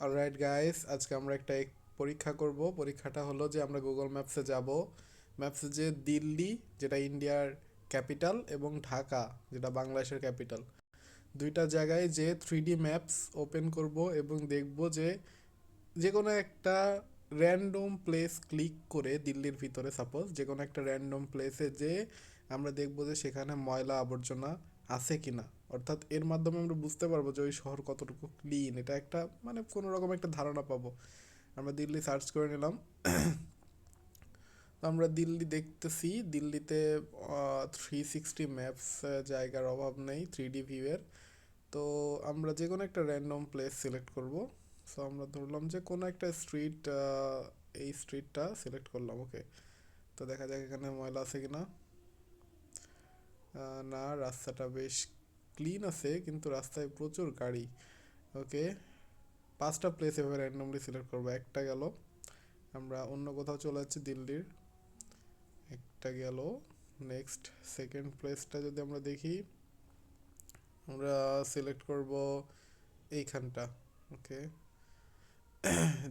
Alright guys, আজকে আমরা একটা পরীক্ষা করব। পরীক্ষাটা হলো যে আমরা গুগল ম্যাপসে যাব। ম্যাপসে যে দিল্লি, যেটা ইন্ডিয়ার ক্যাপিটাল, এবং ঢাকা, যেটা বাংলাদেশের ক্যাপিটাল, দুইটা জায়গায় যে 3D ম্যাপস ওপেন করব এবং দেখব যে যে কোনো একটা র্যান্ডম প্লেস ক্লিক করে দিল্লির ভিতরে, সাপোজ যে কোনো একটা র্যান্ডম প্লেসে যে আমরা দেখব যে সেখানে ময়লা আবর্জনা আছে কিনা। অর্থাৎ এর মাধ্যমে আমরা বুঝতে পারবো যে ওই শহর কতটুকু ক্লিন, এটা একটা মানে কোনো রকম একটা ধারণা পাবো। আমরা দিল্লি সার্চ করে নিলাম। তো আমরা দিল্লি দেখতেছি। দিল্লিতে 360 ম্যাপস জায়গার অভাব নেই, 3D ভিউয়ের। তো আমরা যে কোনো একটা র্যান্ডম প্লেস সিলেক্ট করব। সো আমরা ধরলাম যে কোনো একটা স্ট্রিট, এই স্ট্রিটটা সিলেক্ট করলাম। ওকে, তো দেখা যাক এখানে ময়লা আছে কিনা। না, রাস্তাটা বেশ ক্লিন আছে, কিন্তু রাস্তায় প্রচুর গাড়ি। ওকে, 5টা প্লেস এভাবে র্যান্ডমলি সিলেক্ট করবো। একটা গেল, আমরা অন্য কোথাও চলে যাচ্ছি দিল্লির। একটা গেল। নেক্সট সেকেন্ড প্লেসটা যদি আমরা দেখি, আমরা সিলেক্ট করব এইখানটা। ওকে,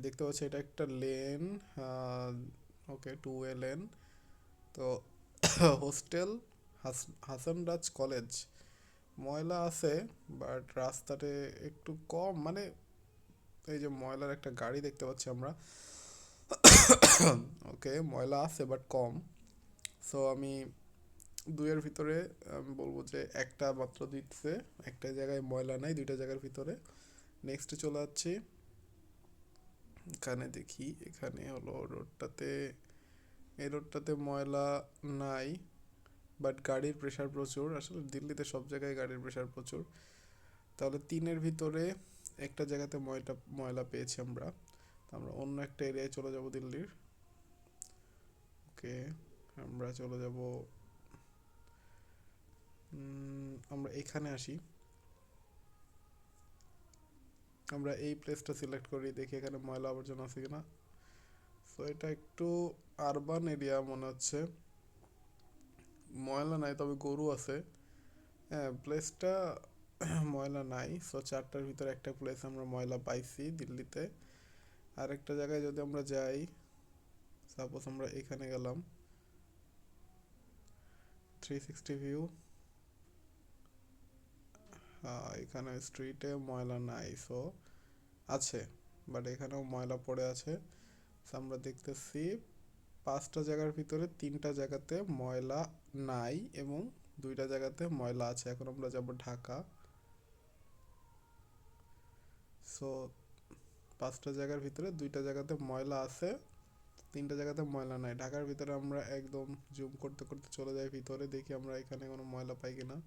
দেখতে পাচ্ছি এটা একটা লেন। ওকে, 2 ওয়ে লেন। তো হোস্টেল হাসানরাজ কলেজ, ময়লা আছে, বাট রাস্তাতে একটু কম, মানে এই যে ময়লার একটা গাড়ি দেখতে পাচ্ছি আমরা। ওকে, ময়লা আছে বাট কম। সো আমি দুইয়ের ভিতরে আমি বলবো যে একটা মাত্র দিচ্ছে। একটা জায়গায় ময়লা নাই, দুইটা জায়গার ভিতরে। নেক্সটে চলে যাচ্ছি। এখানে দেখি, এখানে হলো রোডটাতে, এই রোডটাতে ময়লা নাই, বাট গাড়ির প্রেশার প্রচুর। আসলে দিল্লিতে সব জায়গায় গাড়ির প্রেশার প্রচুর। তাহলে 3-এর ভিতরে একটা জায়গাতে ময়লা ময়লা পেয়েছি আমরা। তো আমরা অন্য একটা এরিয়ায় চলে যাব দিল্লির। ওকে, আমরা চলে যাব, আমরা এখানে আসি। আমরা এই প্লেসটা সিলেক্ট করি, দেখি এখানে ময়লা আবর্জনা আছে কিনা। সো এটা একটু আরবান এরিয়া মনে হচ্ছে। ময়লা নাই, তবে গরু আছে। হ্যাঁ, প্লেসটা ময়লা নাই। সো 4টার ভিতরে একটা প্লেস আমরা ময়লা পাইছি দিল্লিতে। আরেকটা জায়গায় যদি আমরা যাই, সাপোজ আমরা এখানে গেলাম, 360 ভিউ। এখানে স্ট্রিটে ময়লা নাই, সো আছে, বাট এখানেও ময়লা পড়ে আছে। So আমরা দেখতেছি 5টা জায়গার ভিতরে 3টা জায়গাতে ময়লা নাই এবং 2টা জায়গাতে ময়লা আছে। এখন আমরা যাব ঢাকা। সো 5টা জায়গার ভিতরে 2টা জায়গাতে ময়লা আছে, 3টা জায়গাতে ময়লা নাই। ঢাকার ভিতরে আমরা একদম জুম করতে করতে চলে যাই ভিতরে, দেখি আমরা এখানে কোনো ময়লা পাই কিনা।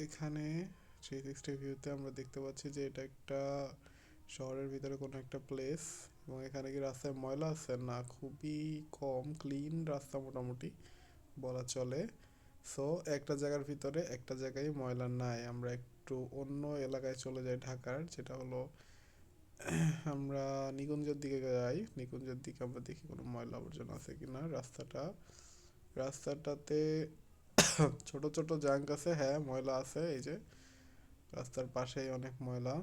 এখানে 360 ভিউতে আমরা দেখতে পাচ্ছি যে এটা একটা শহরের ভিতরে কোনো একটা প্লেস। এবং এখানে কি রাস্তায় ময়লা আছে? না, খুবই কম, ক্লিন রাস্তা মোটামুটি বলা চলে। সো একটা জায়গার ভিতরে একটা জায়গায় ময়লা নাই। আমরা একটু অন্য এলাকায় চলে যাই ঢাকার, যেটা হলো আমরা নিকুঞ্জের দিকে যাই। নিকুঞ্জের দিকে আমরা দেখি কোনো ময়লা আবর্জনা আছে কিনা। রাস্তাটাতে ছোট ছোট জাঙ্ক আছে, হ্যাঁ ময়লা আছে, এই যে রাস্তার পাশেই অনেক ময়লা।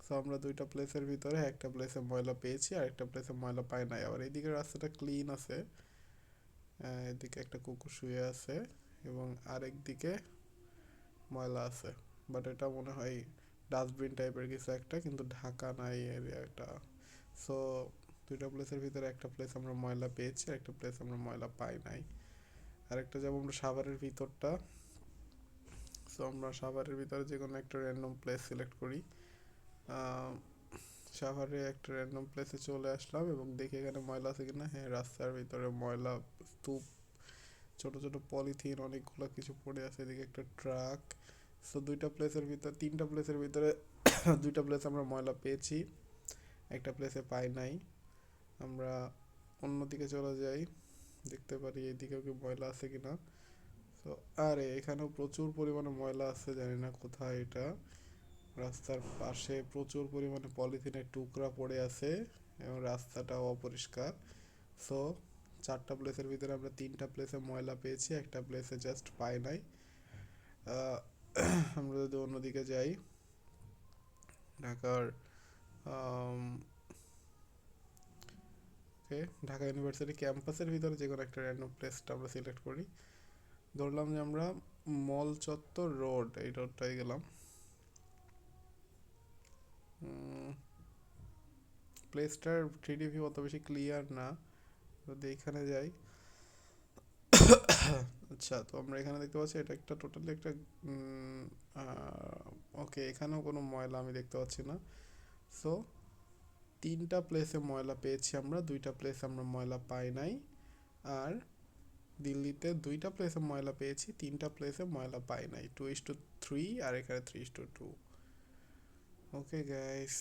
সো আমরা 2টা প্লেসের ভিতরে একটা প্লেসে ময়লা পেয়েছি আর একটা প্লেসে ময়লা পাই নাই। আবার এইদিকে রাস্তাটা ক্লিন আছে। এদিকে একটা কুকুর শুয়ে আছে এবং আরেক দিকে ময়লা আছে, বাট এটা মনে হয় ডাস্টবিন টাইপের কিছু একটা, কিন্তু ঢাকা নাই এরিয়াটা। সো 2টা প্লেসের ভিতরে একটা প্লেস আমরা ময়লা পেয়েছি আর একটা প্লেস আমরা ময়লা পাই নাই। আরেকটা যাবো আমরা সাভারের ভিতরটা। সো আমরা সাভারের ভিতরে যে কোনো একটা র্যান্ডম প্লেস সিলেক্ট করি। আহ, সাভারে একটা র্যান্ডম প্লেসে চলে আসলাম এবং দেখি এখানে ময়লা আছে কিনা। হ্যাঁ, রাস্তার ভিতরে ময়লা স্তূপ, ছোট ছোট পলিথিন অনেকগুলো কিছু পড়ে আছে। এদিকে একটা ট্রাক। সো 3টা প্লেসের ভিতরে 2টা প্লেস আমরা ময়লা পেয়েছি, একটা প্লেসে পাই নাই। আমরা অন্যদিকে চলে যাই, দেখতে পারি এদিকেও কি ময়লা আছে কিনা। তো আরে এখানেও প্রচুর পরিমাণে ময়লা আছে, জানি না কোথায় এটা। রাস্তার পাশে প্রচুর পরিমাণে পলিথিনের টুকরা পড়ে আছে এবং রাস্তাটাও অপরিষ্কার। সো 4টা প্লেসের ভিতরে আমরা 3টা প্লেসে ময়লা পেয়েছি, একটা প্লেসে জাস্ট পাই নাই। আহ, আমরা যদি অন্যদিকে যাই, ঢাকার ওকে, ঢাকা ইউনিভার্সিটি ক্যাম্পাসের ভিতরে যে কোনো একটা র্যান্ডম প্লেসটা আমরা সিলেক্ট করি। ধরলাম যে আমরা মল চত্বর রোড, এই রোডটাই গেলাম। প্লেসটার 3D ভিউ অত বেশি ক্লিয়ার না, যদি এখানে যাই। আচ্ছা, তো আমরা এখানে দেখতে পাচ্ছি এটা একটা টোটালি একটা ওকে, এখানেও কোনো ময়লা আমি দেখতে পাচ্ছি না। সো 3টা প্লেসে ময়লা পেয়েছি আমরা, 2টা প্লেসে আমরা ময়লা পাই নাই। আর দিল্লিতে 2টা প্লেসে ময়লা পেয়েছি, 3টা প্লেসে ময়লা পাই নাই, 2:3 আর এখানে 3:2। Okay guys.